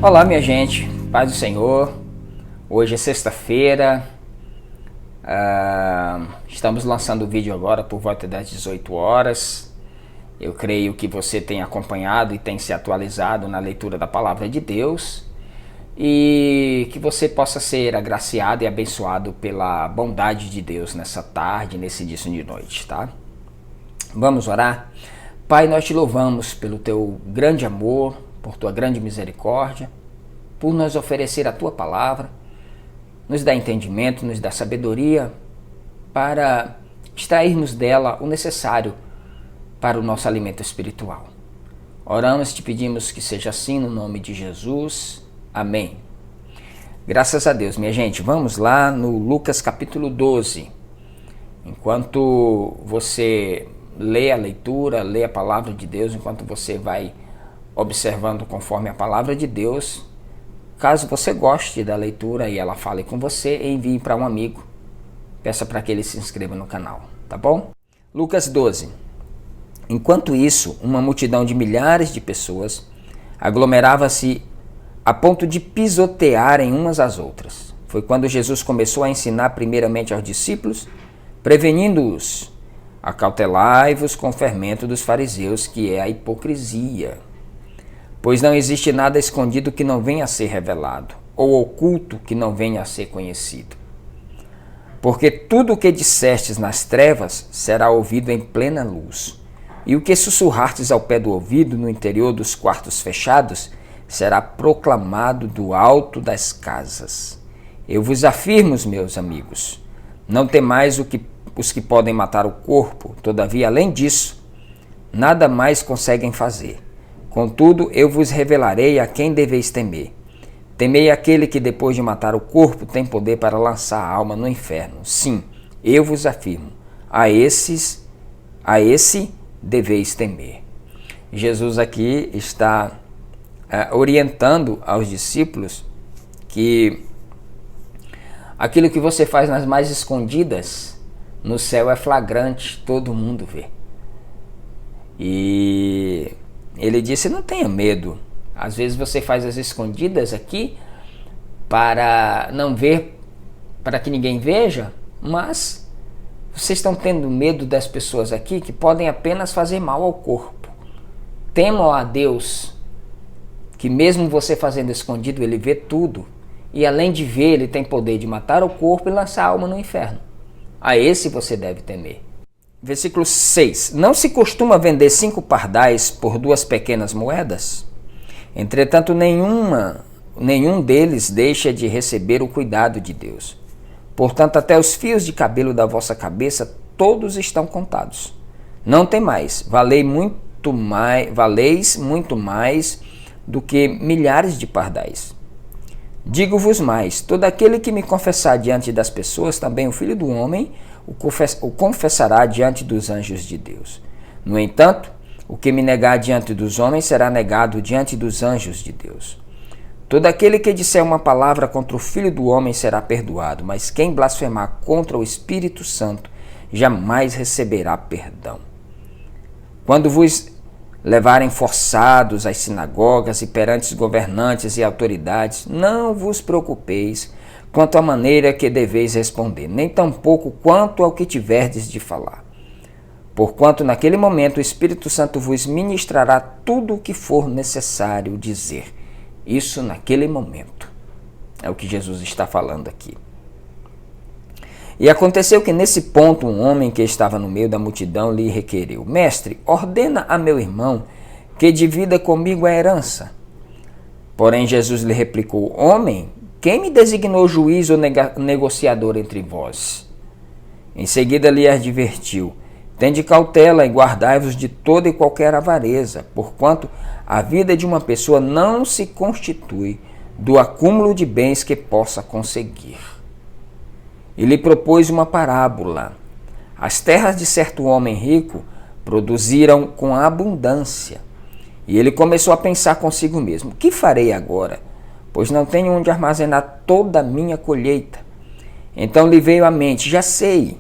Olá, minha gente, paz do Senhor. Hoje é sexta-feira, estamos lançando o vídeo agora por volta das 18 horas. Eu creio que você tem acompanhado e tem se atualizado na leitura da Palavra de Deus e que você possa ser agraciado e abençoado pela bondade de Deus nessa tarde, nesse início de noite, tá? Vamos orar? Pai, nós te louvamos pelo teu grande amor, por tua grande misericórdia, por nos oferecer a tua palavra, nos dá entendimento, nos dá sabedoria para extrairmos dela o necessário para o nosso alimento espiritual. Oramos e te pedimos que seja assim no nome de Jesus. Amém. Graças a Deus, minha gente. Vamos lá no Lucas capítulo 12. Enquanto você lê a leitura, lê a palavra de Deus, enquanto você vai observando conforme a palavra de Deus, caso você goste da leitura e ela fale com você, envie para um amigo. Peça para que ele se inscreva no canal, tá bom? Lucas 12. Enquanto isso, uma multidão de milhares de pessoas aglomerava-se a ponto de pisotearem umas às outras. Foi quando Jesus começou a ensinar primeiramente aos discípulos, prevenindo-os: acautelai-vos com o fermento dos fariseus, que é a hipocrisia. Pois não existe nada escondido que não venha a ser revelado, ou oculto que não venha a ser conhecido. Porque tudo o que dissestes nas trevas será ouvido em plena luz, e o que sussurrastes ao pé do ouvido no interior dos quartos fechados será proclamado do alto das casas. Eu vos afirmo, meus amigos, não temais os que podem matar o corpo, todavia, além disso, nada mais conseguem fazer. Contudo, eu vos revelarei a quem deveis temer. Temei aquele que, depois de matar o corpo, tem poder para lançar a alma no inferno. Sim, eu vos afirmo, a esse deveis temer. Jesus aqui está orientando aos discípulos que aquilo que você faz nas mais escondidas, no céu é flagrante, todo mundo vê. E ele disse: não tenha medo. Às vezes você faz as escondidas aqui para não ver, para que ninguém veja, mas vocês estão tendo medo das pessoas aqui que podem apenas fazer mal ao corpo. Temam a Deus, que mesmo você fazendo escondido, ele vê tudo. E além de ver, ele tem poder de matar o corpo e lançar a alma no inferno. A esse você deve temer. Versículo 6. Não se costuma vender 5 pardais por 2 pequenas moedas? Entretanto, nenhum deles deixa de receber o cuidado de Deus. Portanto, até os fios de cabelo da vossa cabeça, todos estão contados. Não temais, valeis muito mais do que milhares de pardais. Digo-vos mais, todo aquele que me confessar diante das pessoas, também o Filho do Homem o confessará diante dos anjos de Deus. No entanto, o que me negar diante dos homens será negado diante dos anjos de Deus. Todo aquele que disser uma palavra contra o Filho do Homem será perdoado, mas quem blasfemar contra o Espírito Santo jamais receberá perdão. Quando vos levarem forçados às sinagogas e perante os governantes e autoridades, não vos preocupeis quanto à maneira que deveis responder, nem tampouco quanto ao que tiverdes de falar. Porquanto naquele momento o Espírito Santo vos ministrará tudo o que for necessário dizer. Isso naquele momento. É o que Jesus está falando aqui. E aconteceu que nesse ponto um homem que estava no meio da multidão lhe requeriu: Mestre, ordena a meu irmão que divida comigo a herança. Porém Jesus lhe replicou: Homem, quem me designou juiz ou negociador entre vós? Em seguida lhe advertiu: Tende cautela e guardai-vos de toda e qualquer avareza, porquanto a vida de uma pessoa não se constitui do acúmulo de bens que possa conseguir. E lhe propôs uma parábola. As terras de certo homem rico produziram com abundância. E ele começou a pensar consigo mesmo: que farei agora? Pois não tenho onde armazenar toda a minha colheita. Então lhe veio à mente: já sei,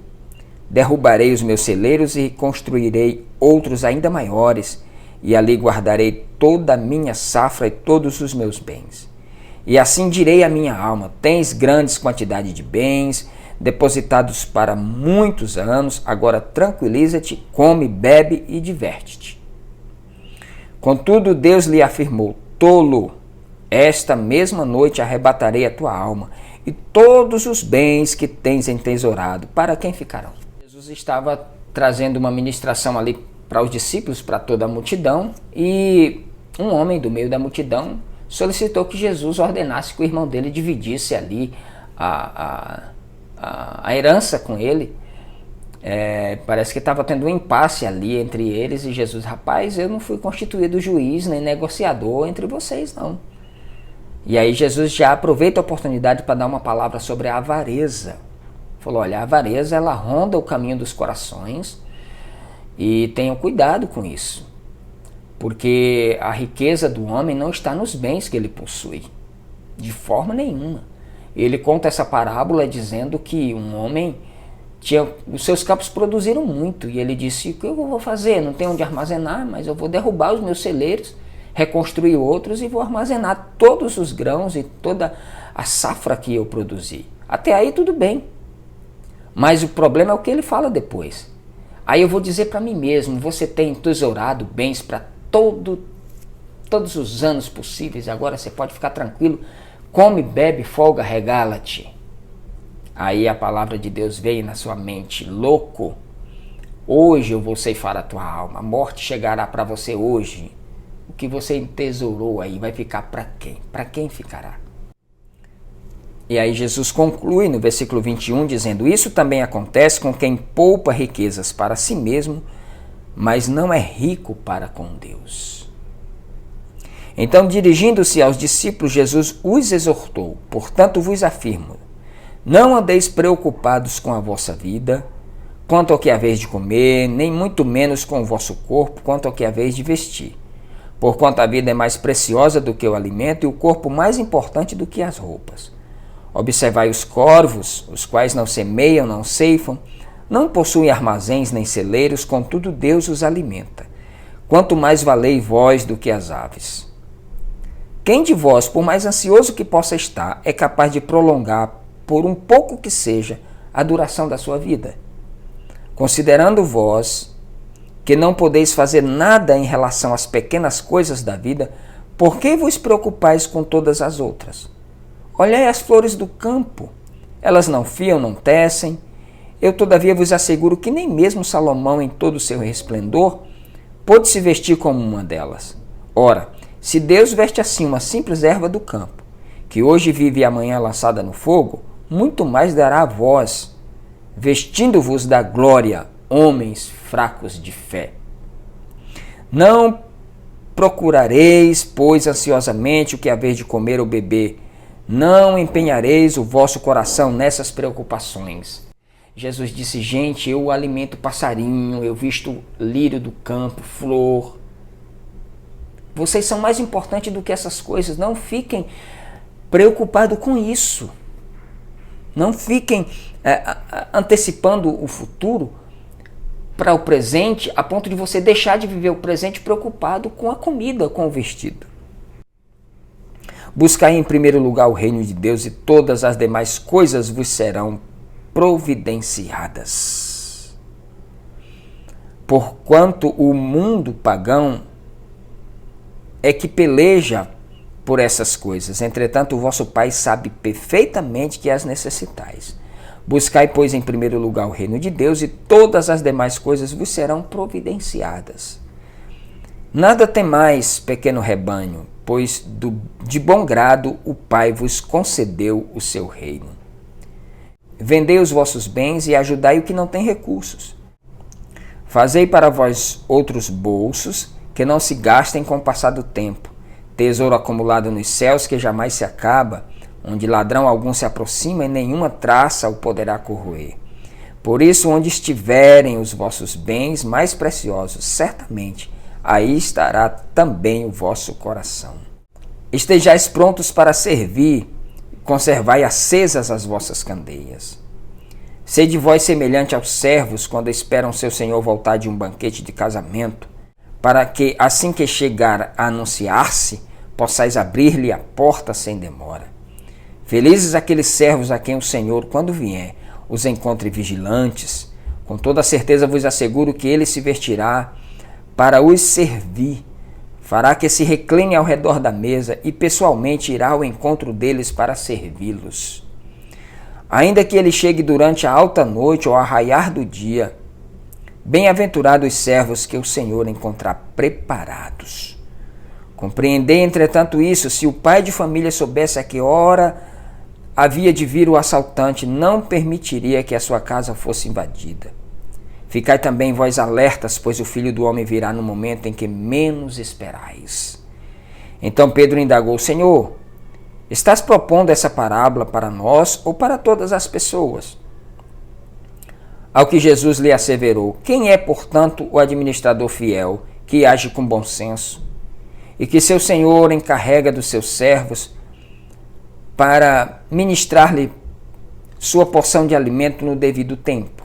derrubarei os meus celeiros e construirei outros ainda maiores, e ali guardarei toda a minha safra e todos os meus bens. E assim direi à minha alma: tens grandes quantidades de bens, depositados para muitos anos, agora tranquiliza-te, come, bebe e diverte-te. Contudo, Deus lhe afirmou: tolo, esta mesma noite arrebatarei a tua alma, e todos os bens que tens entesourado, para quem ficarão? Jesus estava trazendo uma ministração ali para os discípulos, para toda a multidão, e um homem do meio da multidão solicitou que Jesus ordenasse que o irmão dele dividisse ali a herança com ele. Parece que estava tendo um impasse ali entre eles e Jesus. Rapaz, eu não fui constituído juiz nem negociador entre vocês, não. E aí Jesus já aproveita a oportunidade para dar uma palavra sobre a avareza. Falou: olha, a avareza, ela ronda o caminho dos corações, e tenham cuidado com isso, porque a riqueza do homem não está nos bens que ele possui, de forma nenhuma. Ele conta essa parábola dizendo que um homem os seus campos produziram muito, e ele disse: o que eu vou fazer? Não tenho onde armazenar, mas eu vou derrubar os meus celeiros, reconstruir outros e vou armazenar todos os grãos e toda a safra que eu produzi. Até aí tudo bem, mas o problema é o que ele fala depois. Aí eu vou dizer para mim mesmo: você tem tesourado bens para todos os anos possíveis, agora você pode ficar tranquilo, come, bebe, folga, regala-te. Aí a palavra de Deus veio na sua mente: louco, hoje eu vou ceifar a tua alma, a morte chegará para você hoje. O que você entesourou aí vai ficar para quem? Para quem ficará? E aí Jesus conclui no versículo 21 dizendo: isso também acontece com quem poupa riquezas para si mesmo, mas não é rico para com Deus. Então, dirigindo-se aos discípulos, Jesus os exortou: portanto vos afirmo, não andeis preocupados com a vossa vida, quanto ao que haveis de comer, nem muito menos com o vosso corpo, quanto ao que haveis de vestir. Porquanto a vida é mais preciosa do que o alimento, e o corpo mais importante do que as roupas. Observai os corvos, os quais não semeiam, não ceifam, não possuem armazéns nem celeiros, contudo Deus os alimenta. Quanto mais valei vós do que as aves. Quem de vós, por mais ansioso que possa estar, é capaz de prolongar, por um pouco que seja, a duração da sua vida? Considerando vós que não podeis fazer nada em relação às pequenas coisas da vida, por que vos preocupais com todas as outras? Olhai as flores do campo, elas não fiam, não tecem. Eu todavia vos asseguro que nem mesmo Salomão, em todo o seu resplendor, pôde se vestir como uma delas. Ora, se Deus veste assim uma simples erva do campo, que hoje vive e amanhã é lançada no fogo, muito mais dará a vós, vestindo-vos da glória, homens fracos de fé. Não procurareis, pois, ansiosamente o que haver de comer ou beber. Não empenhareis o vosso coração nessas preocupações. Jesus disse: gente, eu alimento passarinho, eu visto lírio do campo, flor. Vocês são mais importantes do que essas coisas. Não fiquem preocupados com isso. Não fiquem antecipando o futuro para o presente, a ponto de você deixar de viver o presente preocupado com a comida, com o vestido. Buscai em primeiro lugar o reino de Deus, e todas as demais coisas vos serão providenciadas. Porquanto o mundo pagão é que peleja por essas coisas, entretanto o vosso Pai sabe perfeitamente que as necessitais. Buscai, pois, em primeiro lugar o reino de Deus, e todas as demais coisas vos serão providenciadas. Nada temais, pequeno rebanho, pois de bom grado o Pai vos concedeu o seu reino. Vendei os vossos bens e ajudai o que não tem recursos. Fazei para vós outros bolsos, que não se gastem com o passar do tempo, tesouro acumulado nos céus que jamais se acaba, onde ladrão algum se aproxima e nenhuma traça o poderá corroer. Por isso, onde estiverem os vossos bens mais preciosos, certamente aí estará também o vosso coração. Estejais prontos para servir, conservai acesas as vossas candeias. Sede vós semelhante aos servos, quando esperam seu senhor voltar de um banquete de casamento, para que, assim que chegar a anunciar-se, possais abrir-lhe a porta sem demora. Felizes aqueles servos a quem o Senhor, quando vier, os encontre vigilantes. Com toda certeza vos asseguro que ele se vestirá para os servir, fará que se recline ao redor da mesa e pessoalmente irá ao encontro deles para servi-los. Ainda que ele chegue durante a alta noite ou a raiar do dia, bem-aventurados os servos que o Senhor encontrar preparados. Compreendei, entretanto, isso: se o pai de família soubesse a que hora havia de vir o assaltante, não permitiria que a sua casa fosse invadida. Ficai também vós alertas, pois o Filho do Homem virá no momento em que menos esperais. Então Pedro indagou: Senhor, estás propondo essa parábola para nós ou para todas as pessoas? Ao que Jesus lhe asseverou: quem é, portanto, o administrador fiel, que age com bom senso, e que seu senhor encarrega dos seus servos para ministrar-lhe sua porção de alimento no devido tempo?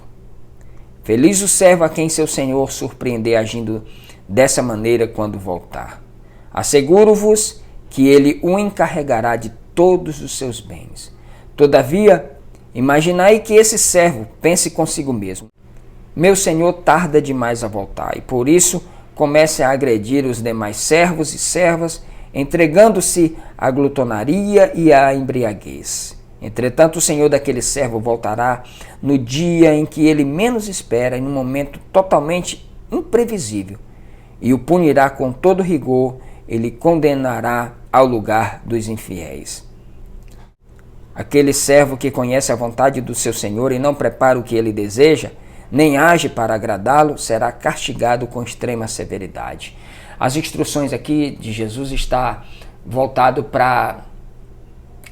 Feliz o servo a quem seu senhor surpreender agindo dessa maneira quando voltar. Asseguro-vos que ele o encarregará de todos os seus bens. Todavia, imaginai que esse servo pense consigo mesmo: meu senhor tarda demais a voltar, e por isso comece a agredir os demais servos e servas, entregando-se à glutonaria e à embriaguez. Entretanto, o senhor daquele servo voltará no dia em que ele menos espera e num momento totalmente imprevisível, e o punirá com todo rigor, ele condenará ao lugar dos infiéis. Aquele servo que conhece a vontade do seu senhor e não prepara o que ele deseja, nem age para agradá-lo, será castigado com extrema severidade. As instruções aqui de Jesus estão voltadas para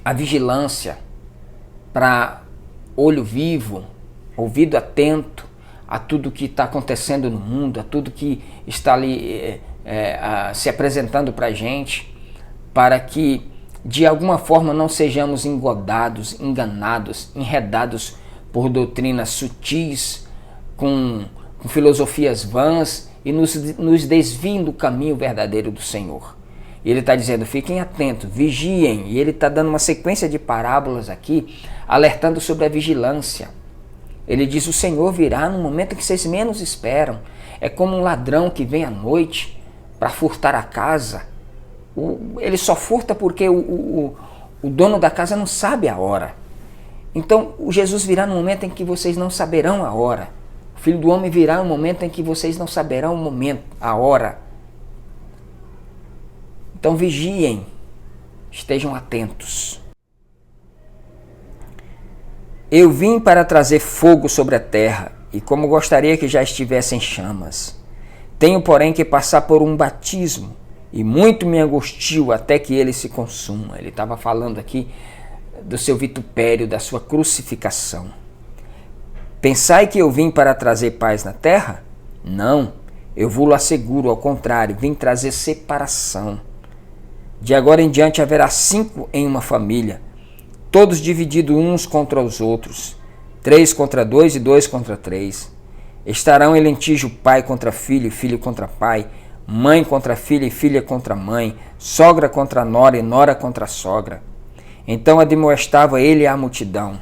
a vigilância, para olho vivo, ouvido atento a tudo que está acontecendo no mundo, a tudo que está ali se apresentando para a gente, para que de alguma forma não sejamos engodados, enganados, enredados por doutrinas sutis, com filosofias vãs e nos desviem do caminho verdadeiro do Senhor. E ele está dizendo: fiquem atentos, vigiem. E ele está dando uma sequência de parábolas aqui, alertando sobre a vigilância. Ele diz: o Senhor virá no momento em que vocês menos esperam. É como um ladrão que vem à noite para furtar a casa. Ele só furta porque o dono da casa não sabe a hora. Então, o Jesus virá no momento em que vocês não saberão a hora. O Filho do Homem virá no momento em que vocês não saberão o momento, a hora. Então vigiem, estejam atentos. Eu vim para trazer fogo sobre a terra, e como gostaria que já estivesse em chamas. Tenho, porém, que passar por um batismo, e muito me angustio até que ele se consuma. Ele estava falando aqui do seu vitupério, da sua crucificação. Pensai que eu vim para trazer paz na terra? Não, eu vos asseguro, ao contrário, vim trazer separação. De agora em diante haverá 5 em uma família, todos divididos uns contra os outros, 3 contra 2 e 2 contra 3. Estarão em litígio pai contra filho e filho contra pai, mãe contra filha e filha contra mãe, sogra contra nora e nora contra sogra. Então admoestava ele à multidão: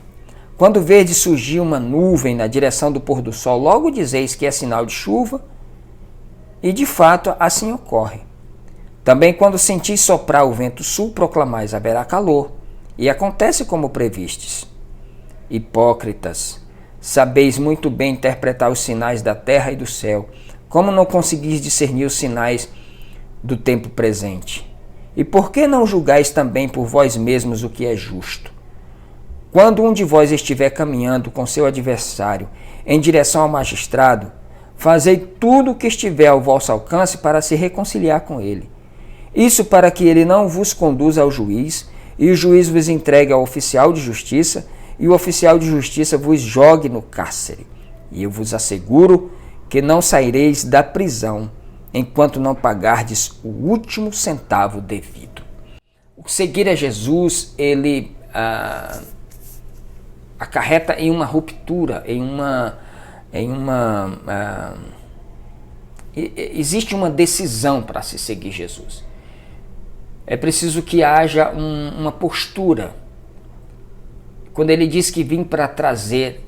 quando verdes surgir uma nuvem na direção do pôr do sol, logo dizeis que é sinal de chuva, e de fato assim ocorre. Também quando sentis soprar o vento sul, proclamais: haverá calor, e acontece como previstes. Hipócritas, sabeis muito bem interpretar os sinais da terra e do céu, como não conseguis discernir os sinais do tempo presente? E por que não julgais também por vós mesmos o que é justo? Quando um de vós estiver caminhando com seu adversário em direção ao magistrado, fazei tudo o que estiver ao vosso alcance para se reconciliar com ele. Isso para que ele não vos conduza ao juiz, e o juiz vos entregue ao oficial de justiça, e o oficial de justiça vos jogue no cárcere. E eu vos asseguro que não saireis da prisão, enquanto não pagardes o último centavo devido. O seguir a Jesus, ele acarreta em uma ruptura, existe uma decisão para se seguir Jesus. é preciso que haja uma postura. Quando ele diz que vim para trazer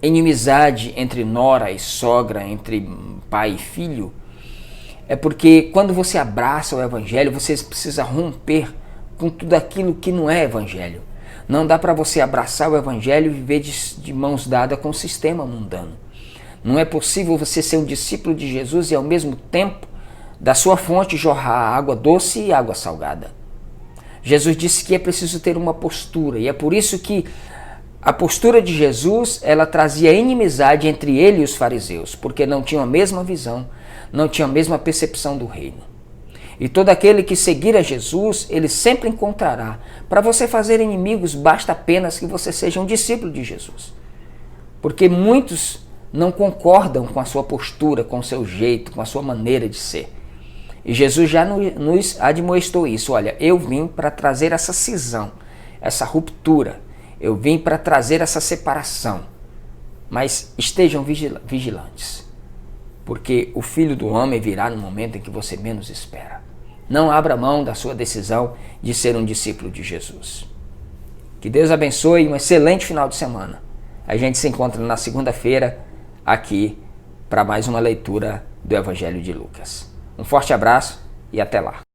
inimizade entre nora e sogra, entre pai e filho, é porque quando você abraça o evangelho, você precisa romper com tudo aquilo que não é evangelho. Não dá para você abraçar o evangelho e viver de mãos dadas com o sistema mundano. Não é possível você ser um discípulo de Jesus e ao mesmo tempo da sua fonte jorrar água doce e água salgada. Jesus disse que é preciso ter uma postura, e é por isso que a postura de Jesus, ela trazia inimizade entre ele e os fariseus, porque não tinham a mesma visão, não tinham a mesma percepção do reino. E todo aquele que seguir a Jesus, ele sempre encontrará. Para você fazer inimigos, basta apenas que você seja um discípulo de Jesus. Porque muitos não concordam com a sua postura, com o seu jeito, com a sua maneira de ser. E Jesus já nos admoestou isso. Olha, eu vim para trazer essa cisão, essa ruptura. Eu vim para trazer essa separação. Mas estejam vigilantes. Porque o Filho do Homem virá no momento em que você menos espera. Não abra mão da sua decisão de ser um discípulo de Jesus. Que Deus abençoe, um excelente final de semana. A gente se encontra na segunda-feira aqui para mais uma leitura do Evangelho de Lucas. Um forte abraço e até lá.